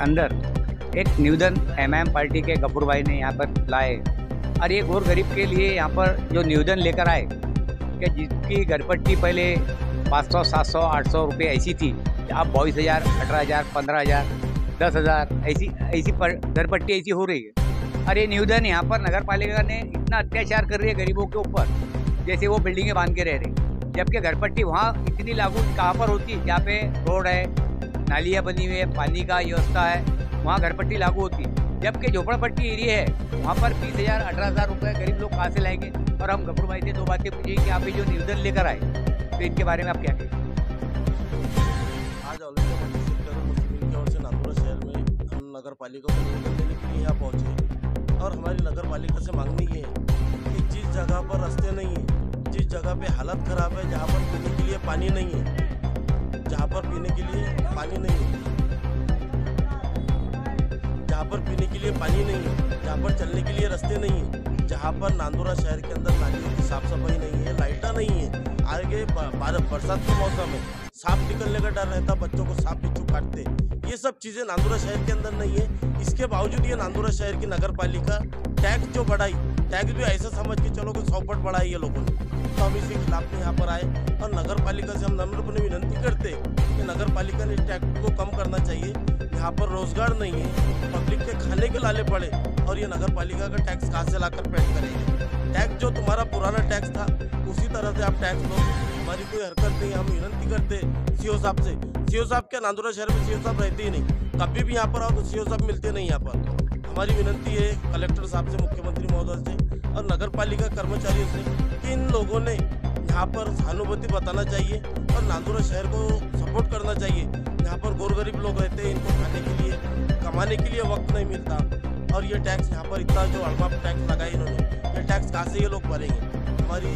अंदर एक निवेदन एमआईएम पार्टी के गफूर भाई ने यहाँ पर लाए और ये गौर गरीब के लिए यहाँ पर जो निवेदन लेकर आए कि जिसकी घरपट्टी पहले 500, 700, 800 रुपये ऐसी थी, अब 22,000, 18,000, 15,000, 10,000 ऐसी घरपट्टी ऐसी हो रही है। और ये निवेदन यहाँ पर नगर पालिका ने इतना अत्याचार कर रही है गरीबों के ऊपर, जैसे वो बिल्डिंगें बांध के रह रही, जबकि घरपट्टी वहाँ इतनी लागू कहाँ पर होती है, जहाँ पे रोड है, नालियाँ बनी हुई है, पानी का व्यवस्था है, वहाँ घरपट्टी लागू होती है। जबकि झोपड़पट्टी एरिया है, वहाँ पर 20,000, 18,000 रुपये गरीब लोग कहाँ से लाएंगे। और हम गफूर भाई से दो बातें पूछी कि आप ये जो निवेदन लेकर आए, तो इनके बारे में आप क्या कहें? आज ऑल इंडिया मुस्लिम की ओर से नांदुरा शहर में हम नगर पालिका को निवेदन देने के लिए यहाँ पहुँचे और हमारी नगर पालिका से मांगनी ये है कि जिस जगह पर रास्ते नहीं है, जिस जगह पे हालत ख़राब है, जहाँ पर पीने के लिए पानी नहीं है, जहाँ पर पीने के लिए पानी नहीं है, जहाँ पर पीने के लिए पानी नहीं है, जहाँ पर चलने के लिए रास्ते नहीं है, जहाँ पर नांदुरा शहर के अंदर नालियों की साफ सफाई नहीं है, लाइटा नहीं है, आगे बरसात के मौसम में सांप निकलने का डर रहता, बच्चों को सांप बिच्छू काटते, ये सब चीज़ें नांदुरा शहर के अंदर नहीं है। इसके बावजूद ये नांदुरा शहर की नगर पालिका टैक्स जो बढ़ाई, टैक्स भी ऐसा समझ के चलो कि 100 बढ़ाई ये लोगों ने, तो हम इसके खिलाफ में यहाँ पर आए और नगर पालिका से हम नम्रपणे विनंती करते कि नगर पालिका ने टैक्स को कम करना चाहिए। यहाँ पर रोजगार नहीं है, पब्लिक के खाने के लाले पड़े और ये नगर पालिका का टैक्स कहाँ से लाकर पेड करेंगे। टैक्स जो तुम्हारा पुराना टैक्स था उसी तरह से आप टैक्स लो, हमारी कोई हरकत नहीं। हम विनंती करते सीओ साहब से, सीओ साहब क्या नांदुरा शहर में सीओ साहब रहते ही नहीं, कभी भी यहाँ पर आओ तो सीओ साहब मिलते नहीं यहाँ पर। हमारी विनंती है कलेक्टर साहब से, मुख्यमंत्री महोदय से और नगर पालिका कर्मचारियों से कि इन लोगों ने यहाँ पर सहानुभूति बताना चाहिए और नांदुरा शहर को सपोर्ट करना चाहिए। यहाँ पर गौर गरीब लोग रहते हैं, इनको खाने के लिए, कमाने के लिए वक्त नहीं मिलता और ये टैक्स यहाँ पर इतना जो अड़मा टैक्स लगाया इन्होंने, ये टैक्स कहाँ से ये लोग भरेंगे। हमारी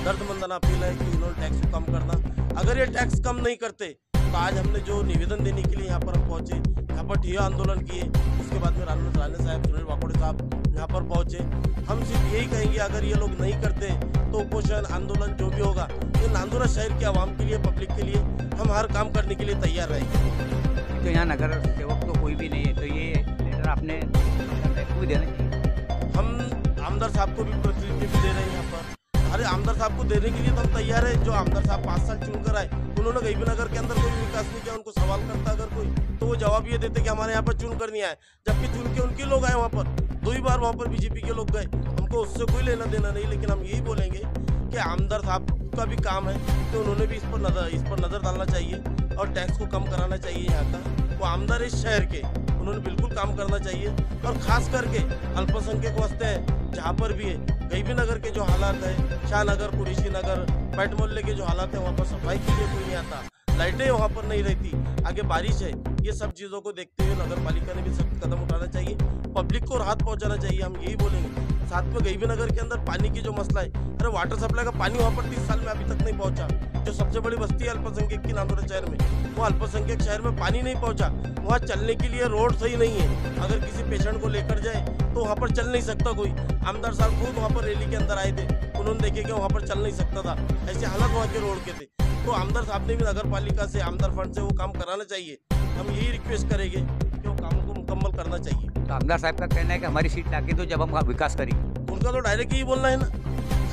दर्दमंदाना अपील है कि इन्होंने टैक्स को कम करना। अगर ये टैक्स कम नहीं करते तो आज हमने जो निवेदन देने के लिए यहाँ पर हम पहुँचे, यहाँ पर ठिया आंदोलन किए, उसके बाद में राणे साहब, सुनील वाकोड़े साहब यहाँ पर पहुँचे। हम सिर्फ यही कहेंगे अगर ये लोग नहीं करते तो उपोषण आंदोलन जो भी होगा ये नांदुरा शहर के आवाम के लिए, पब्लिक के लिए हम हर काम करने के लिए तैयार रहेंगे। तो यहाँ नगर सेवक तो कोई भी नहीं है, तो ये लेटर आपने कोई देना चाहिए। हम आमदार साहब को भी प्रतिनिधि दे रहे हैं यहाँ पर। अरे आमदार साहब को देने के लिए तो हम तैयार है। जो आमदार साहब 5 साल चुन कर आए, उन्होंने गईबी नगर के अंदर कोई विकास नहीं किया। उनको सवाल करता अगर कोई तो वो जवाब ये देते कि हमारे यहाँ पर चुन कर नहीं आए, जबकि चुन के उनके लोग आए वहाँ पर। 2 बार वहाँ पर बीजेपी के लोग गए, हमको उससे कोई लेना देना नहीं। लेकिन हम यही बोलेंगे कि आमदार साहब का भी काम है कि उन्होंने भी इस पर नज़र डालना चाहिए और टैक्स को कम कराना चाहिए। यहाँ का वो आमदार इस शहर के, उन्होंने बिल्कुल काम करना चाहिए और खास करके अल्पसंख्यक वस्ते हैं जहाँ पर भी है, गईबी नगर के जो हालात है, शाहनगर, कुरैशी नगर, पैट मोहल्ले के जो हालात है, वहाँ पर सफाई के लिए कोई नहीं आता, लाइटें वहाँ पर नहीं रहती, आगे बारिश है। ये सब चीज़ों को देखते हुए नगर पालिका ने भी सख्त कदम उठाना चाहिए, पब्लिक को राहत पहुँचाना चाहिए। हम यही बोलेंगे। साथ में गईबी नगर के अंदर पानी की जो मसला है, अरे वाटर सप्लाई का पानी वहाँ पर 30 साल में अभी तक नहीं पहुँचा। जो सबसे बड़ी बस्ती है अल्पसंख्यक की नांदुरा शहर में, वो अल्पसंख्यक शहर में पानी नहीं पहुँचा। वहाँ चलने के लिए रोड सही नहीं है, अगर किसी पेशेंट को लेकर जाए तो वहाँ पर चल नहीं सकता कोई। आमदार साहब खुद वहाँ पर रैली के अंदर आए थे, उन्होंने देखे कि वहाँ पर चल नहीं सकता था, ऐसे हालात वहाँ के रोड के थे। तो आमदार साहब ने भी नगर पालिका से, आमदार फंड से वो काम कराना चाहिए। हम यही रिक्वेस्ट करेंगे कि वो काम को मुकम्मल करना चाहिए। तो आमदार साहब का कहना है कि हमारी सीट लाके तो जब हम विकास करेंगे। उनका तो डायरेक्ट यही बोलना है ना,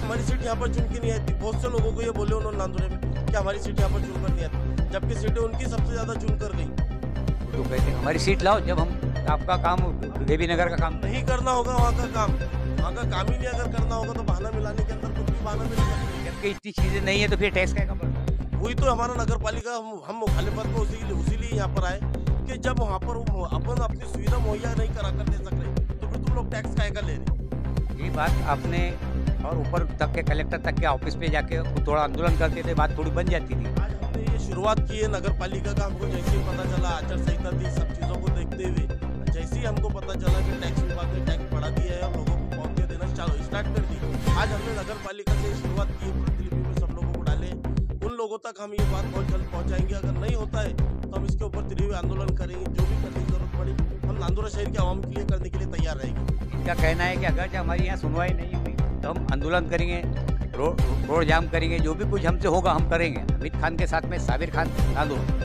हमारी सीट यहाँ पर चुन के नहीं आती। बहुत से लोगों को ये बोले उन्होंने नांदुरे में कि हमारी सीट यहाँ पर चुन कर नहीं आती, जबकि सीटें उनकी सबसे ज़्यादा चुन कर गई। तो कहते हैं हमारी सीट लाओ, जब हम आपका काम देवी नगर का काम नहीं करना होगा, वहाँ का काम ही नहीं अगर करना होगा तो बहाना मिलाने के अंदर कुछ भी बहाना मिलेगा। जबकि इतनी चीज़ें नहीं है तो फिर टैक्स क्या बढ़ता है? वही तो हमारा नगर पालिका, हम मुखालिफत में उसीलिए यहाँ पर आए कि जब वहाँ पर अपन अपनी सुविधा मुहैया नहीं करा कर दे सक रहे तो फिर तुम लोग टैक्स काय का ले रहे। ये बात आपने और ऊपर तक के कलेक्टर तक के ऑफिस पे जाके थोड़ा आंदोलन करते थे, बात थोड़ी बन जाती थी। आज हमने ये शुरुआत की है नगर पालिका का। हमको जैसे ही पता चला, आचार संहिता थी, सब चीज़ों को देखते हुए जैसे ही हमको पता चला कि टैक्स विभाग ने टैक्स बढ़ा दिया है और लोगों को पहुँचे देना स्टार्ट कर दी, आज हमने नगर पालिका से शुरुआत की, प्रतिलिपि में सब लोगों को डाले। उन लोगों तक हम ये बात बहुत जल्द पहुँचाएंगे। अगर नहीं होता है तो हम इसके ऊपर तीव्र आंदोलन करेंगे, जो भी करने की जरूरत पड़ी हम नांदुरा शहर के आवाम के लिए करने के लिए तैयार रहेंगे। इनका कहना है कि अगर हमारी यहाँ सुनवाई नहीं हुई तो हम आंदोलन करेंगे, रोड जाम करेंगे, जो भी कुछ हमसे होगा हम करेंगे। हामिद खान के साथ में साबिर खान नांदुरा।